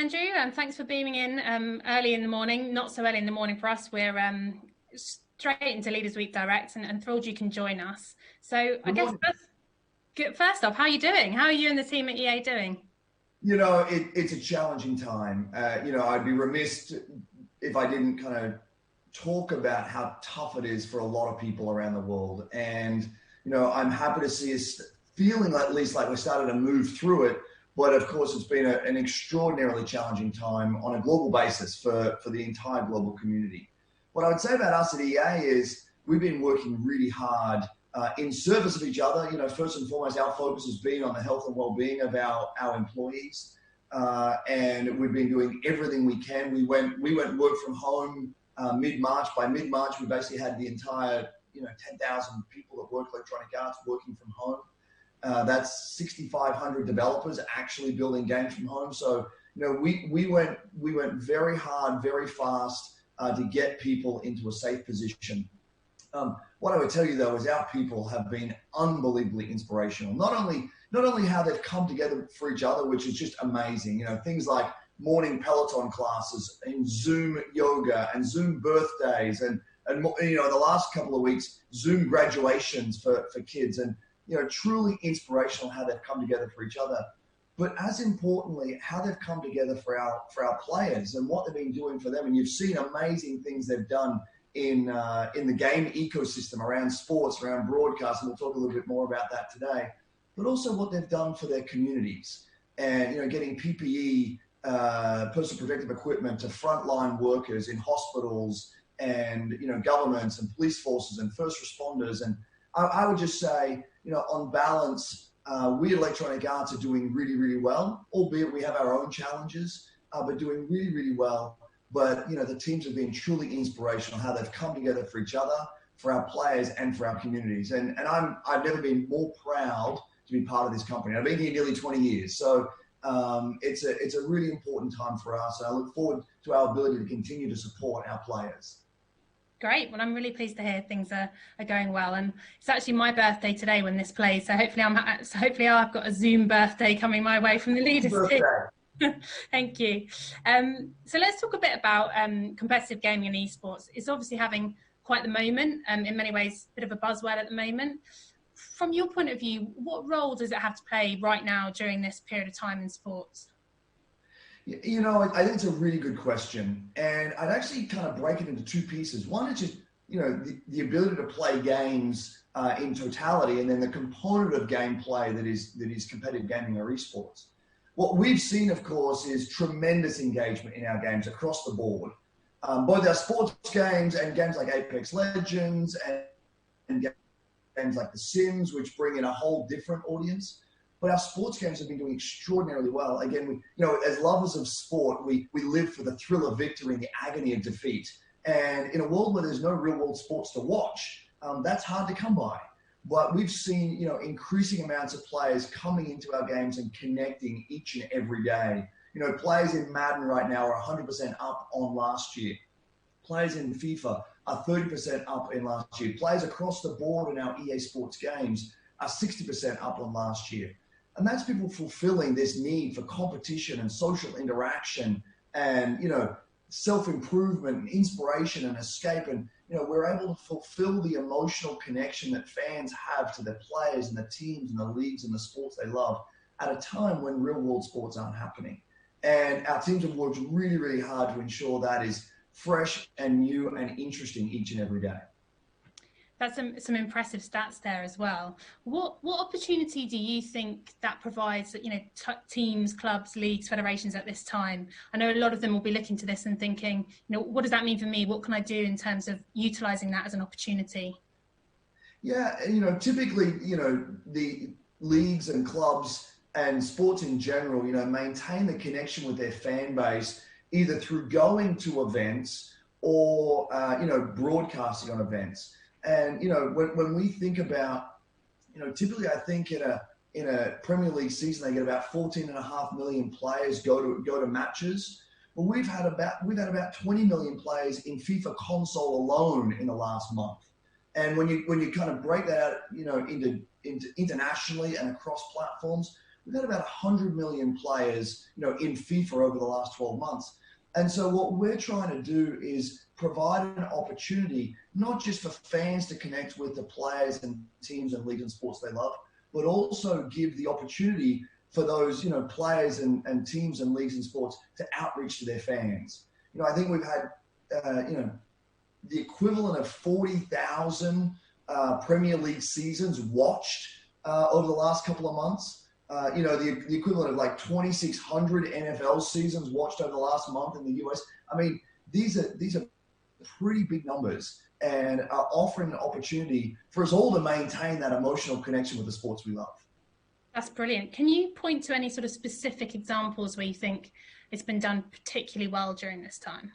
Andrew, and thanks for beaming in early in the morning. Not so early in the morning for us. We're straight into LeadersWeek.direct and thrilled you can join us. So I guess first off, how are you doing? How are you and the team at EA doing? It's a challenging time. I'd be remiss if I didn't kind of talk about how tough it is for a lot of people around the world. And, I'm happy to see us feeling at least like we're starting to move through it. But of course, it's been an extraordinarily challenging time on a global basis for the entire global community. What I would say about us at EA is we've been working really hard in service of each other. First and foremost, our focus has been on the health and well-being of our employees. And we've been doing everything we can. We went work from home mid-March. By mid-March, we basically had the entire 10,000 people that work Electronic Arts working from home. That's 6,500 developers actually building games from home. So, we went very hard, very fast to get people into a safe position. What I would tell you though is our people have been unbelievably inspirational. Not only how they've come together for each other, which is just amazing. Things like morning Peloton classes and Zoom yoga and Zoom birthdays and the last couple of weeks, Zoom graduations for kids, and truly inspirational how they've come together for each other. But as importantly, how they've come together for our players and what they've been doing for them. And you've seen amazing things they've done in the game ecosystem around sports, around broadcast, and we'll talk a little bit more about that today. But also what they've done for their communities, and getting PPE, personal protective equipment, to frontline workers in hospitals and governments and police forces and first responders. And I would just say, on balance, we at Electronic Arts are doing really, really well, albeit we have our own challenges, but doing really, really well. But, the teams have been truly inspirational, how they've come together for each other, for our players and for our communities. And I've never been more proud to be part of this company. I've been here nearly 20 years. So it's a really important time for us. And I look forward to our ability to continue to support our players. Great. Well, I'm really pleased to hear things are going well, and it's actually my birthday today when this plays. So hopefully I've got a Zoom birthday coming my way from the Leaders team. Thank you. So let's talk a bit about competitive gaming and esports. It's obviously having quite the moment, in many ways, a bit of a buzzword at the moment. From your point of view, what role does it have to play right now during this period of time in sports? I think it's a really good question. And I'd actually kind of break it into two pieces. One is just, the ability to play games in totality, and then the component of gameplay that is competitive gaming or esports. What we've seen, of course, is tremendous engagement in our games across the board. Both our sports games and games like Apex Legends and games like The Sims, which bring in a whole different audience. But our sports games have been doing extraordinarily well. Again, as lovers of sport, we live for the thrill of victory and the agony of defeat. And in a world where there's no real world sports to watch, that's hard to come by. But we've seen, increasing amounts of players coming into our games and connecting each and every day. Players in Madden right now are 100% up on last year. Players in FIFA are 30% up in last year. Players across the board in our EA Sports games are 60% up on last year. And that's people fulfilling this need for competition and social interaction and, self-improvement and inspiration and escape. And, we're able to fulfill the emotional connection that fans have to their players and the teams and the leagues and the sports they love at a time when real world sports aren't happening. And our teams have worked really, really hard to ensure that is fresh and new and interesting each and every day. That's some impressive stats there as well. What opportunity do you think that provides, teams, clubs, leagues, federations at this time? I know a lot of them will be looking to this and thinking, what does that mean for me? What can I do in terms of utilizing that as an opportunity? Yeah, typically, the leagues and clubs and sports in general, maintain the connection with their fan base, either through going to events or, broadcasting on events. And, when we think about, typically I think in a Premier League season, they get about 14.5 million players go to matches. Well, we've had about 20 million players in FIFA console alone in the last month. And when you kind of break that out, into internationally and across platforms, we've had about 100 million players, in FIFA over the last 12 months. And so what we're trying to do is provide an opportunity, not just for fans to connect with the players and teams and leagues and sports they love, but also give the opportunity for those, players and teams and leagues and sports to outreach to their fans. I think we've had, the equivalent of 40,000 Premier League seasons watched over the last couple of months. The equivalent of like 2,600 NFL seasons watched over the last month in the US. I mean, these are pretty big numbers and are offering an opportunity for us all to maintain that emotional connection with the sports we love. That's brilliant. Can you point to any sort of specific examples where you think it's been done particularly well during this time?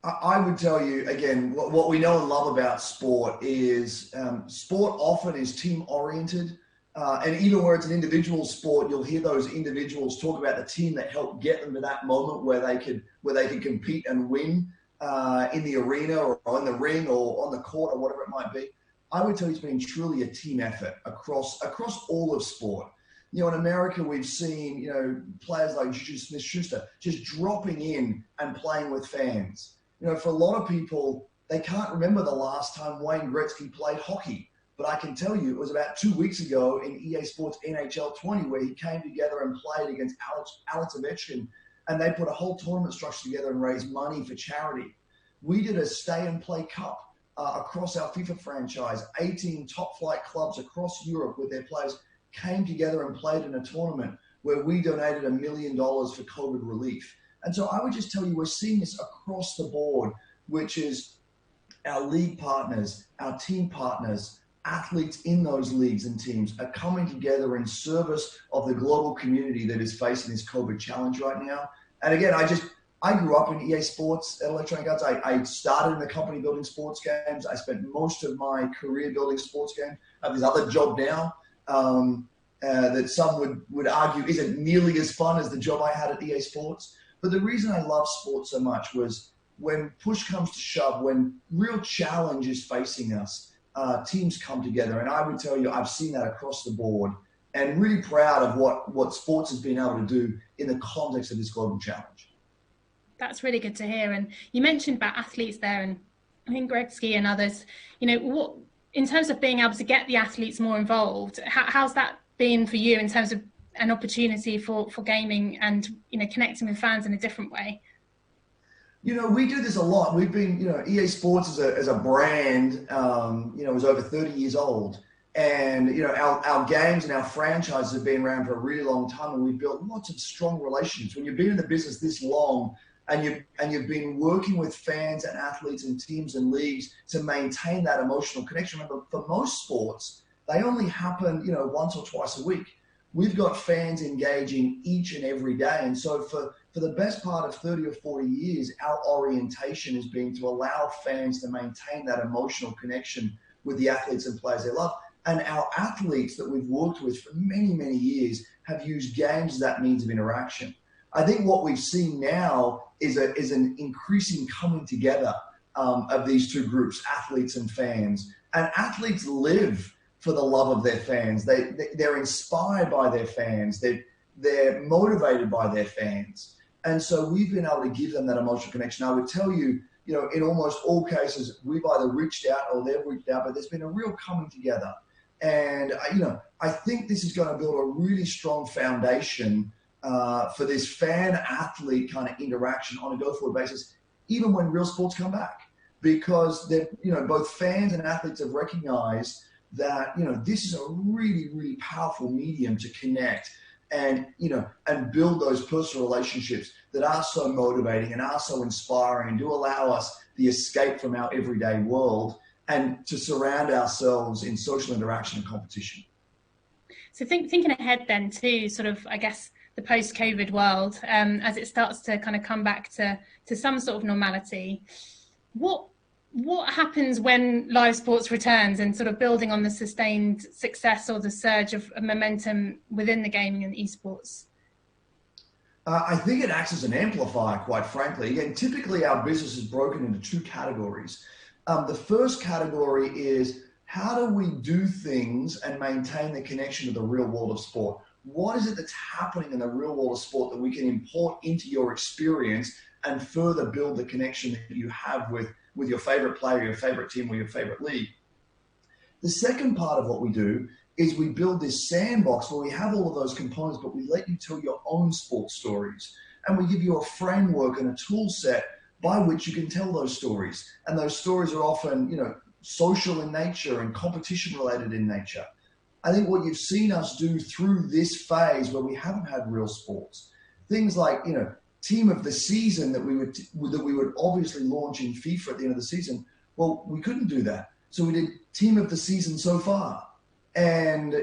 I would tell you, again, what we know and love about sport is sport often is team-oriented. And even where it's an individual sport, you'll hear those individuals talk about the team that helped get them to that moment where they could compete and win in the arena or in the ring or on the court or whatever it might be. I would tell you it's been truly a team effort across all of sport. In America, we've seen, players like Juju Smith-Schuster just dropping in and playing with fans. For a lot of people, they can't remember the last time Wayne Gretzky played hockey. But I can tell you it was about 2 weeks ago in EA Sports NHL 20 where he came together and played against Alex Ovechkin, and they put a whole tournament structure together and raised money for charity. We did a stay and play cup across our FIFA franchise. 18 top flight clubs across Europe with their players came together and played in a tournament where we donated $1 million for COVID relief. And so I would just tell you we're seeing this across the board, which is our league partners, our team partners, athletes in those leagues and teams are coming together in service of the global community that is facing this COVID challenge right now. And again, I grew up in EA Sports at Electronic Arts. I started in the company building sports games. I spent most of my career building sports games. I have this other job now that some would argue isn't nearly as fun as the job I had at EA Sports. But the reason I love sports so much was when push comes to shove, when real challenge is facing us, teams come together. And I would tell you, I've seen that across the board and really proud of what sports has been able to do in the context of this global challenge. That's really good to hear. And you mentioned about athletes there, and I think Gretzky and others, what in terms of being able to get the athletes more involved, how's that been for you in terms of an opportunity for gaming and, connecting with fans in a different way? We do this a lot. We've been, EA Sports as a brand, is over 30 years old. And, our games and our franchises have been around for a really long time, and we've built lots of strong relationships. When you've been in the business this long and you've been working with fans and athletes and teams and leagues to maintain that emotional connection. Remember, for most sports, they only happen, once or twice a week. We've got fans engaging each and every day. And so for the best part of 30 or 40 years, our orientation has been to allow fans to maintain that emotional connection with the athletes and players they love. And our athletes that we've worked with for many, many years have used games as that means of interaction. I think what we've seen now is an increasing coming together of these two groups, athletes and fans. And athletes live for the love of their fans. They're inspired by their fans. They're motivated by their fans. And so we've been able to give them that emotional connection. I would tell you, in almost all cases, we've either reached out or they've reached out, but there's been a real coming together. And, I think this is going to build a really strong foundation for this fan-athlete kind of interaction on a go-forward basis, even when real sports come back. Because both fans and athletes have recognized that, this is a really, really powerful medium to connect and build those personal relationships that are so motivating and are so inspiring and do allow us the escape from our everyday world and to surround ourselves in social interaction and competition. So thinking ahead then to sort of, I guess, the post-COVID world, as it starts to kind of come back to some sort of normality, what happens when live sports returns and sort of building on the sustained success or the surge of momentum within the gaming and esports? I think it acts as an amplifier, quite frankly. Again, typically our business is broken into two categories. The first category is how do we do things and maintain the connection to the real world of sport? what is it that's happening in the real world of sport that we can import into your experience and further build the connection that you have with your favorite player, your favorite team, or your favorite league. The second part of what we do is we build this sandbox where we have all of those components, but we let you tell your own sports stories. And we give you a framework and a tool set by which you can tell those stories. And those stories are often, social in nature and competition related in nature. I think what you've seen us do through this phase where we haven't had real sports, things like, team of the season that we would obviously launch in FIFA at the end of the season. Well, we couldn't do that. So we did team of the season so far. And,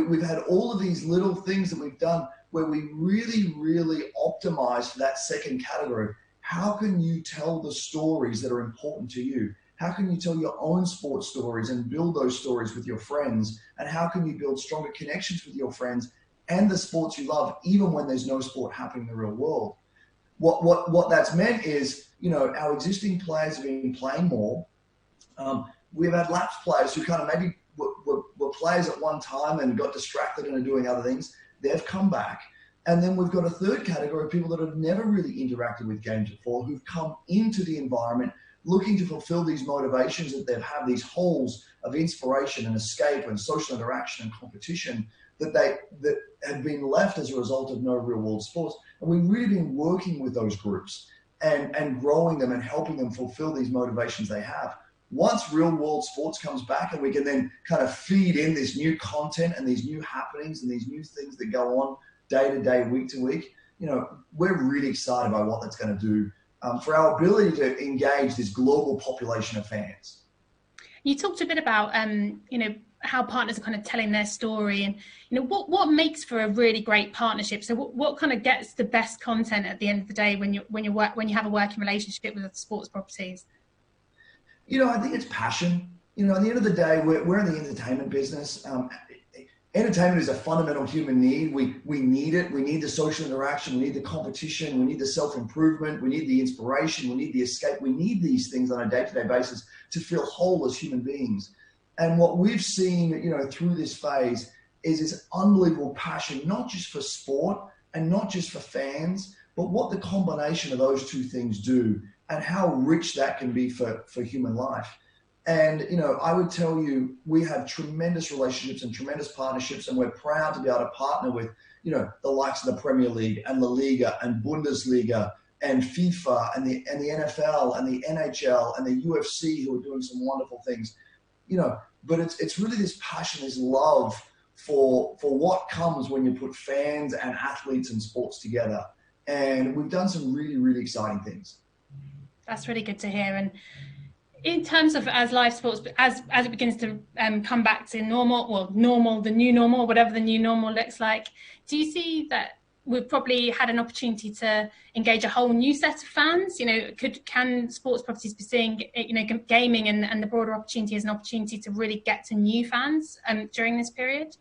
we've had all of these little things that we've done where we really, really optimize for that second category. How can you tell the stories that are important to you? How can you tell your own sports stories and build those stories with your friends? And how can you build stronger connections with your friends and the sports you love, even when there's no sport happening in the real world? What that's meant is, our existing players have been playing more. We've had lapsed players who kind of maybe were players at one time and got distracted and are doing other things. They've come back. And then we've got a third category of people that have never really interacted with games before, who've come into the environment looking to fulfill these motivations that they've had, these holes of inspiration and escape and social interaction and competition that have been left as a result of no real world sports. And we've really been working with those groups and growing them and helping them fulfill these motivations they have. Once real world sports comes back and we can then kind of feed in this new content and these new happenings and these new things that go on day to day, week to week, we're really excited by what that's going to do for our ability to engage this global population of fans. You talked a bit about, how partners are kind of telling their story and, what makes for a really great partnership. So what kind of gets the best content at the end of the day when you have a working relationship with the sports properties? I think it's passion. At the end of the day, we're in the entertainment business. Entertainment is a fundamental human need. We need it. We need the social interaction. We need the competition. We need the self-improvement. We need the inspiration. We need the escape. We need these things on a day-to-day basis to feel whole as human beings. And what we've seen, through this phase is this unbelievable passion, not just for sport and not just for fans, but what the combination of those two things do and how rich that can be for human life. And, I would tell you, we have tremendous relationships and tremendous partnerships, and we're proud to be able to partner with, the likes of the Premier League and La Liga and Bundesliga and FIFA and the NFL and the NHL and the UFC, who are doing some wonderful things, but it's really this passion, this love for what comes when you put fans and athletes and sports together. And we've done some really, really exciting things. That's really good to hear. And in terms of as live sports, as it begins to come back to normal, the new normal, whatever the new normal looks like, do you see that we've probably had an opportunity to engage a whole new set of fans? Can sports properties be seeing, gaming and the broader opportunity as an opportunity to really get to new fans during this period?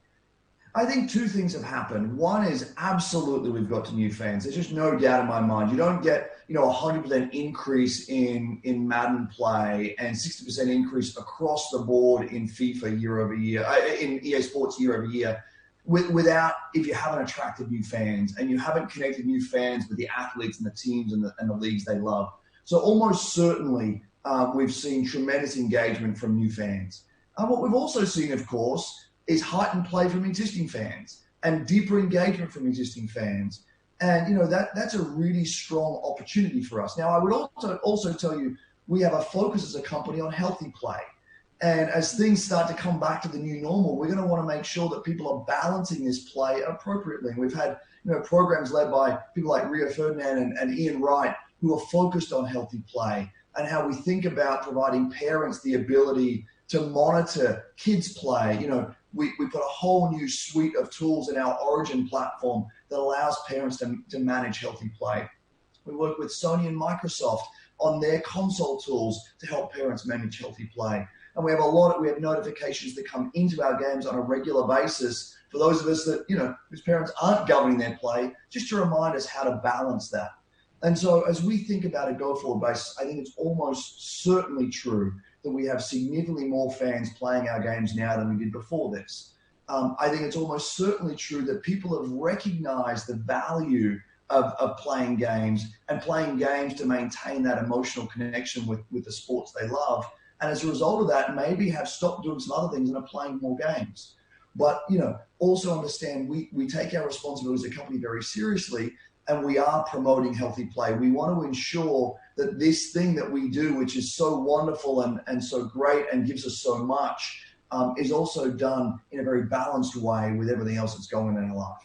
I think two things have happened. One is absolutely we've got to new fans. There's just no doubt in my mind. You don't get, 100% increase in Madden play and 60% increase across the board in FIFA year over year, in EA Sports year over year, without, if you haven't attracted new fans and you haven't connected new fans with the athletes and the teams and the leagues they love. So almost certainly we've seen tremendous engagement from new fans. What we've also seen, of course, is heightened play from existing fans and deeper engagement from existing fans. And, that's a really strong opportunity for us. Now, I would also tell you, we have a focus as a company on healthy play. And as things start to come back to the new normal, we're going to want to make sure that people are balancing this play appropriately. And we've had, programs led by people like Rio Ferdinand and Ian Wright, who are focused on healthy play and how we think about providing parents the ability to monitor kids play. We put a whole new suite of tools in our Origin platform that allows parents to manage healthy play. We work with Sony and Microsoft on their console tools to help parents manage healthy play. And we have notifications that come into our games on a regular basis for those of us that, whose parents aren't governing their play, just to remind us how to balance that. And so as we think about a go-forward basis, I think it's almost certainly true that we have significantly more fans playing our games now than we did before this. I think it's almost certainly true that people have recognized the value of playing games and playing games to maintain that emotional connection with the sports they love. And as a result of that, maybe have stopped doing some other things and are playing more games. But, also understand we take our responsibility as a company very seriously, and we are promoting healthy play. We want to ensure that this thing that we do, which is so wonderful and so great and gives us so much, is also done in a very balanced way with everything else that's going on in our life.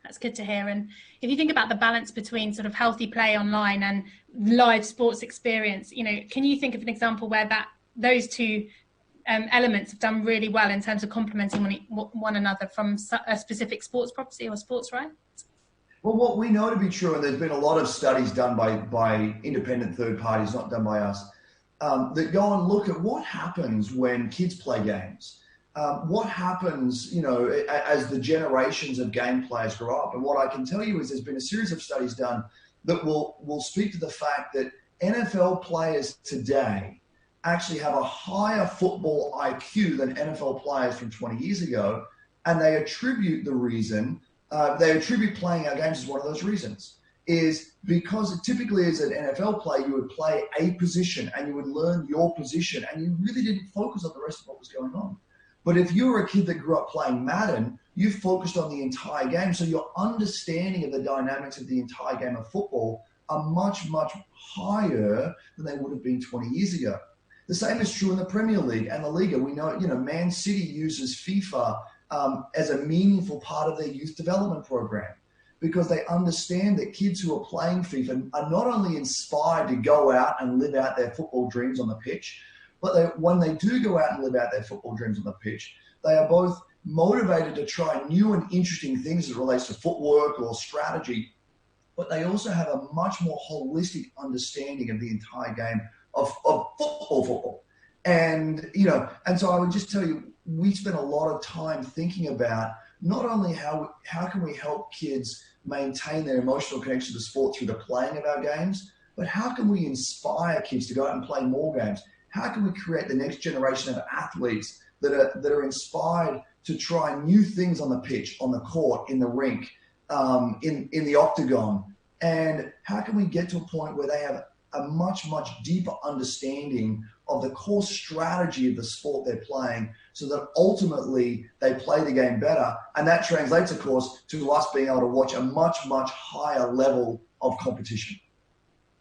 That's good to hear. And if you think about the balance between sort of healthy play online and live sports experience, can you think of an example where those two elements have done really well in terms of complementing one another from a specific sports property or sports right? Well, what we know to be true, and there's been a lot of studies done by independent third parties, not done by us, that go and look at what happens when kids play games. What happens, as the generations of game players grow up. And what I can tell you is there's been a series of studies done that will speak to the fact that NFL players today actually have a higher football IQ than NFL players from 20 years ago. And they attribute playing our games as one of those reasons, is because typically as an NFL player, you would play a position and you would learn your position and you really didn't focus on the rest of what was going on. But if you were a kid that grew up playing Madden, you focused on the entire game. So your understanding of the dynamics of the entire game of football are much, much higher than they would have been 20 years ago. The same is true in the Premier League and the Liga. We know, Man City uses FIFA as a meaningful part of their youth development program, because they understand that kids who are playing FIFA are not only inspired to go out and live out their football dreams on the pitch, but when they do go out and live out their football dreams on the pitch, they are both motivated to try new and interesting things as it relates to footwork or strategy, but they also have a much more holistic understanding of the entire game of football. And, and so I would just tell you, we spend a lot of time thinking about not only how can we help kids maintain their emotional connection to sport through the playing of our games, but how can we inspire kids to go out and play more games? How can we create the next generation of athletes that are inspired to try new things on the pitch, on the court, in the rink, in the octagon? And how can we get to a point where they have a much, much deeper understanding of the core strategy of the sport they're playing, so that ultimately they play the game better? And that translates, of course, to us being able to watch a much, much higher level of competition.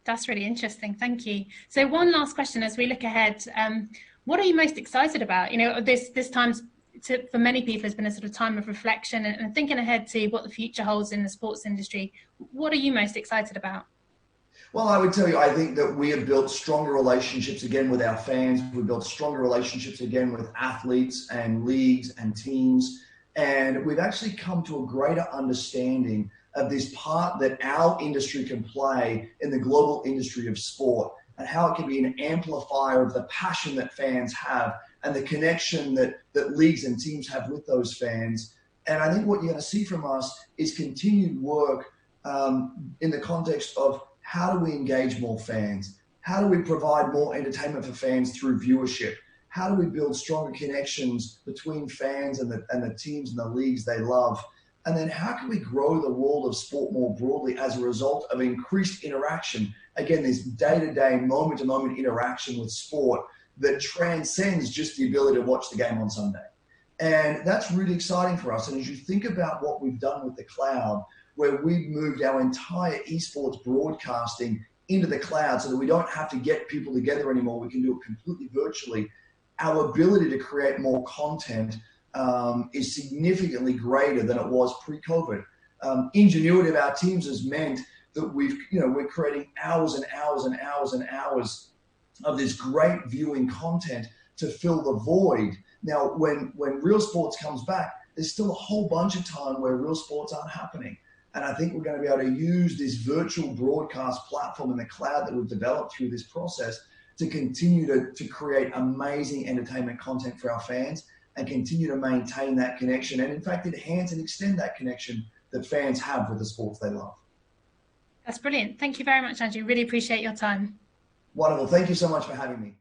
That's really interesting. Thank you. So one last question as we look ahead. What are you most excited about? This time for many people has been a sort of time of reflection and thinking ahead to what the future holds in the sports industry. What are you most excited about? Well, I would tell you, I think that we have built stronger relationships again with our fans. We've built stronger relationships again with athletes and leagues and teams. And we've actually come to a greater understanding of this part that our industry can play in the global industry of sport, and how it can be an amplifier of the passion that fans have and the connection that leagues and teams have with those fans. And I think what you're going to see from us is continued work in the context of how do we engage more fans? How do we provide more entertainment for fans through viewership? How do we build stronger connections between fans and the teams and the leagues they love? And then how can we grow the world of sport more broadly as a result of increased interaction? Again, this day-to-day, moment-to-moment interaction with sport that transcends just the ability to watch the game on Sunday. And that's really exciting for us. And as you think about what we've done with the cloud, where we've moved our entire esports broadcasting into the cloud so that we don't have to get people together anymore, we can do it completely virtually, our ability to create more content is significantly greater than it was pre-COVID. Ingenuity of our teams has meant that we're creating hours and hours and hours and hours of this great viewing content to fill the void. Now, when real sports comes back, there's still a whole bunch of time where real sports aren't happening. And I think we're going to be able to use this virtual broadcast platform in the cloud that we've developed through this process to continue to create amazing entertainment content for our fans and continue to maintain that connection and, in fact, enhance and extend that connection that fans have with the sports they love. That's brilliant. Thank you very much, Andrew. Really appreciate your time. Wonderful. Thank you so much for having me.